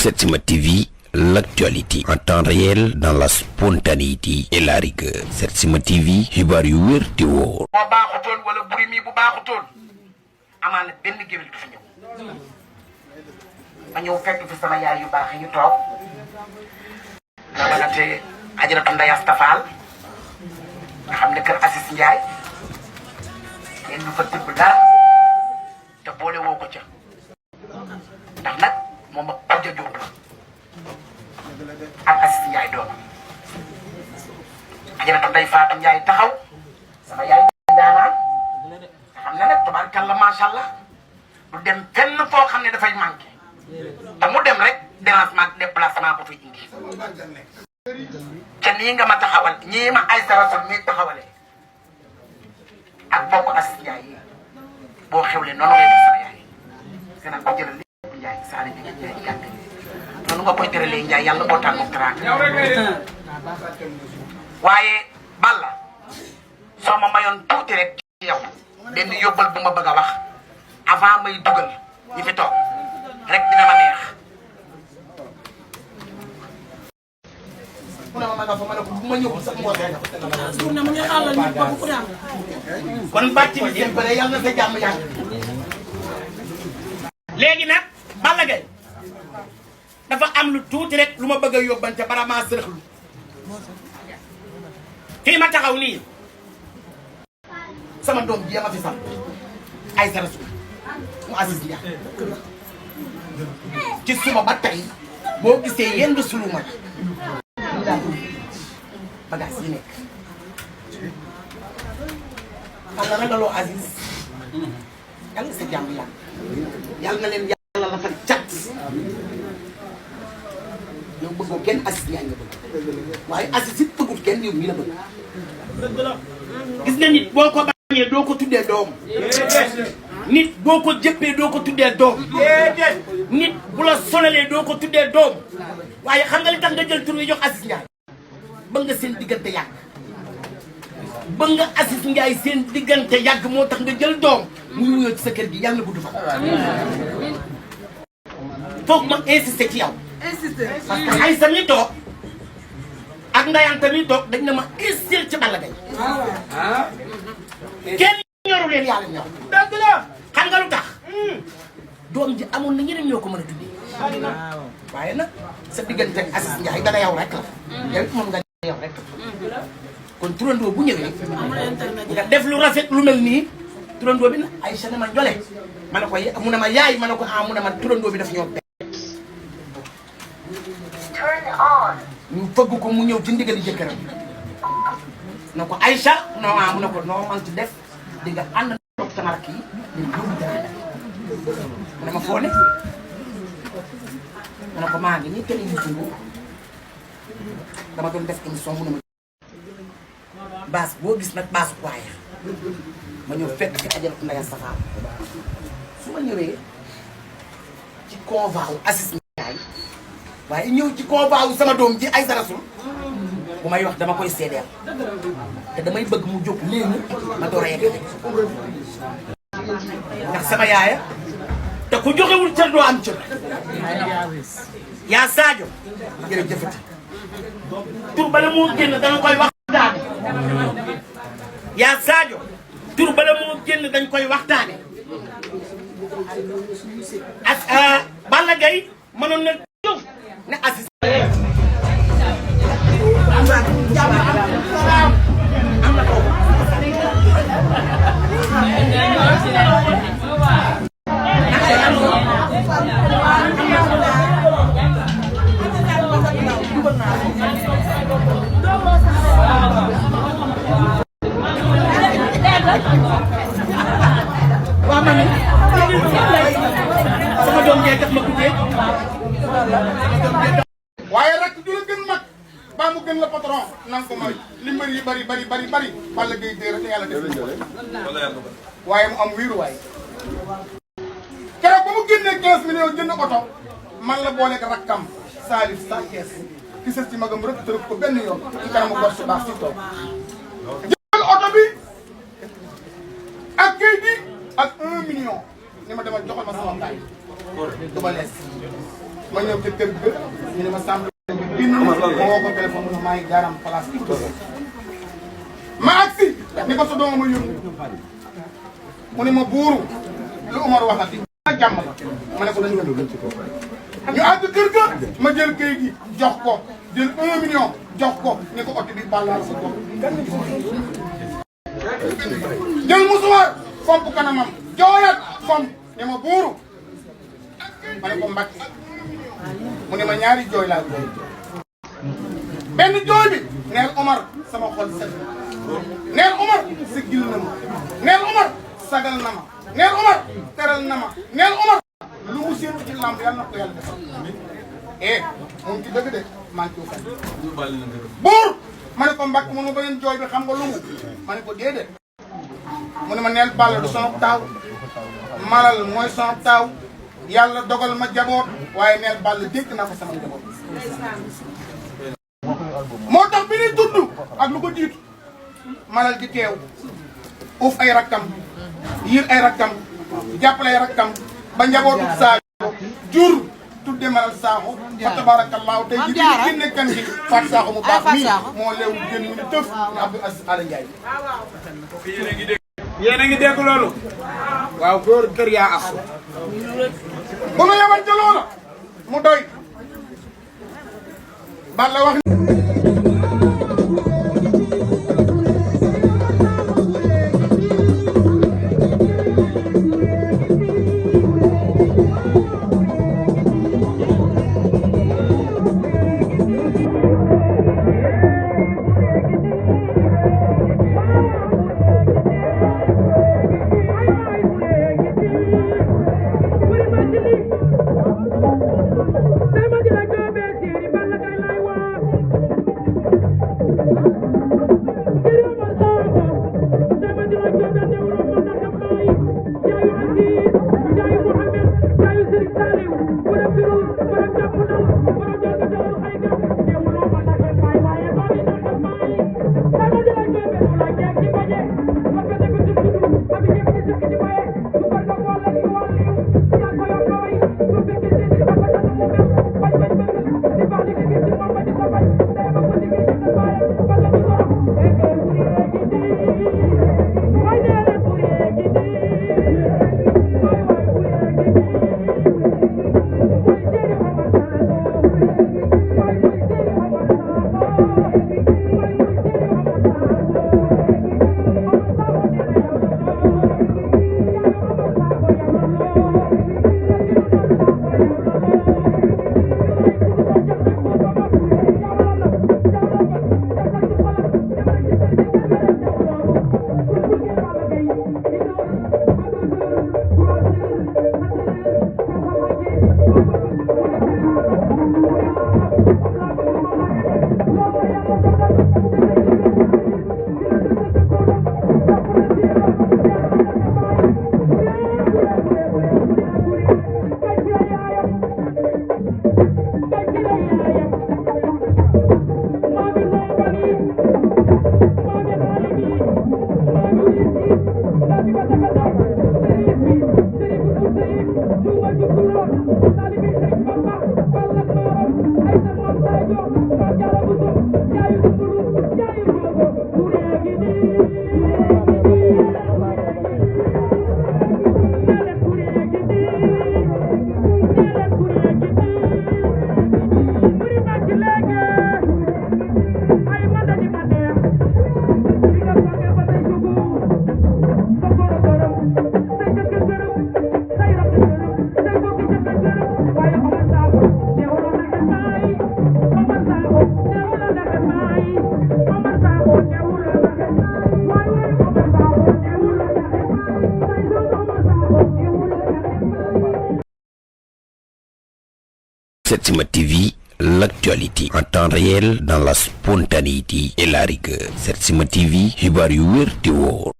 Setsima TV, l'actualité en temps réel dans la spontanéité et la rigueur. Setsima TV, xibaar yu wér te wóor. boo baaxutoon wala buri mi bu baaxutoon amaana benn géwél du fi ñëw ma ñëw fekk fi sama yaay yu baax yi ñu toog nga mënate Ajaratu Ndeye Asta Fall nga xam ne kër Assis Ndiaye ngeen du fa tibb dara te boole woo ko ca ndax nag moom ak Kodja Diop la ak Assis Ndiaye doom Ajaratu Ndeye Fatou Ndiaye taxaw sama yaay daanaan nga xam ne nag tabaarkalla macha allah du dem fenn foo xam ne dafay manqué te mu dem rek dérangement déplacement ko fi indi ca nii nga ma taxawal ñii ma ay sarasol mi taxawale ak bokk Assis Ndiaye yi boo xewle noonu ngay def sama yaay gën a ko jëlal lépp Ndiaye saali bi Ndiaye gàtt noonu nga koy tëralee Ndiaye yàlla boo tànn teraanga waaye Balla soo ma mayoon tuuti rek ci yow benn yóbbal bu ma bëgg a wax avant may dugal ñi fi toog rek dina ma neex. mu ne ma nga fa ma ne ko bu ma ñëwul sax moo tax. kon bàcc bi seen bëre yàlla na sa jàmm yàgg. léegi nag Balla Gaye dafa am lu tuuti rek lu ma bëgg a yóbbante bara maa sërëxlu fii ma taxaw nii sama doom ji ma fi sax ay sarasu mu Assis Ndiaye ci suba ba tey boo gisee yenn sulu ma ñu daal bagage yi nekk xam nga ragaloo Assis yàlla nga sa jàmm yàlla yàlla na leen yàlla la fa cat yow bëggoo kenn Assis Ndiaye nga bëgg waaye Assis it bëggut kenn yow mii la bëgg gis nga nit boo ko bañee doo ko tuddee doom nit boo ko jëppee doo ko tuddee doom nit bu la sonalee doo ko tuddee doom waaye xam nga li tax nga jël tur wi jox Assis Ndiaye bëgg nga seen diggante yàgg bëgg nga Assis Ndiaye seen diggante yàgg moo tax nga jël doom muy wuyoo ci sa kër gi yàlla na gudd fa foog ma insister ci yow parce que ay sa mi toog ak ndayante mi toog dañ na ma insister ci Balla Gaye kenn ñoru leen yàlla ñor dëgg la xam nga lu tax doom ji amoon na ñeneen ñoo ko mën a tuddee waaye nag sa diggante ak Assis Ndiaye dana yow rek la yow it moom nga yow rek la kon turandoo bu ñëwee nga def lu rafet lu mel nii turandoo bi nag Aïcha ne ma njole ma ne ko mu ne ma yaay ma ne ko mu ne ma turandoo bi daf ñoo bett ñu fëgg ko mu ñëw ci ndigali jëkkëram na ko Aïcha non mu ne ko non man ci def di nga ànd ak sama rakk yi di yóbbu dara mu ne ma foo ne ma ne ko maa ngi nii kenn émission boobu dama doon def émission mu ne ma baas boo gis nag baasu waaye ma ñëw fekk ci Ajaratu Ndeye Asta Fall su ma ñëwee ci convoi wu Assis Ndiaye waaye ñëw ci convoi wu sama doom ji ay sarasul bu may wax dama koy seedeel te damay bëgg mu jóg léegi ma door a yegg ndax sama yaaya te ku joxewul cër doo am cër yaa Sadio jërëjëfati tur bala moo génn danga koy waxtaane yaa Sadio tur bala moo génn dañ koy waxtaane ak Balla Gaye mënoon na jóg ne Assis am na ko waa man sama doom jee tax ma guddee waaye rek du la gën mag baa mu gën la patron nanga ko may li mbër yi bari Balla Gaye dee rek yàlla def waaye mu am wiiru waay keroog ba mu génnee 15 millions jënd oto man la booleeg rakkam Salif sa kees ki sës ci magam rek tërëf ko benn yoon ci kanamu gor su baax si toog jël oto bi ak kayit bi ak 1 million ni ma demal joxal ma sama baay du ma lees ma ñëw ca kër ga ñu ne ma sàmm bind ma woo ko téléphone mu ne maa ngi gaaram place bi ma agsi ni ko sa dooma ma yónni mu ne ma buuru lu Omar waxati a jàmm la ma ne ko dañu ñu àgg kër ga ma jël këyit gi jox ko jël 1 million jox ko ni ko oto bi bàllaa sa jox jël musuwaar fomp kanamam jooyat fomp ne ma buuru ma ne ko mbàkk mu ne ma ñaari jooy laa jooy benn jooy bi neel Omar sama xol set neel Omar siggil na ma neel Omar sagal na ma neel Omar teral na ma neel Omar lu mu séentu ci lamb yàlla na ko yàlla defal mu ngi ci dëgg de maa ngi ciy buur ma ne ko mbàkk mu ne ba ngeen jooy bi xam nga lu mu ma ne ko déedéet mu ne ma neel Balla du sama taaw Malal mooy sama taaw yàlla dogal ma jaboot waaye neel Balla dénk naa ko sama jaboot moo tax bi ñuy tudd ak lu ko jiitu Malal di teew uuf ay rakkam yiir ay rakkam jàppale ay rakkam ba njabootu Saaxo jur tudde Malal Saaxo fa tabaarakallaahu tey ji bi génne kan gi Faat Saaxo mu baax mii moo leewu génn ñu ni tëf ne Abdou Aziz Ala Ndiaye yéen a ngi dégg loolu waaw góor kër yaa asu bu nu yemal ca loola mu doy Balla wax Setsima TV, l'actualité en temps réel dans la spontanéité et la rigueur. Setsima TV, xibaar yu wér te wóor.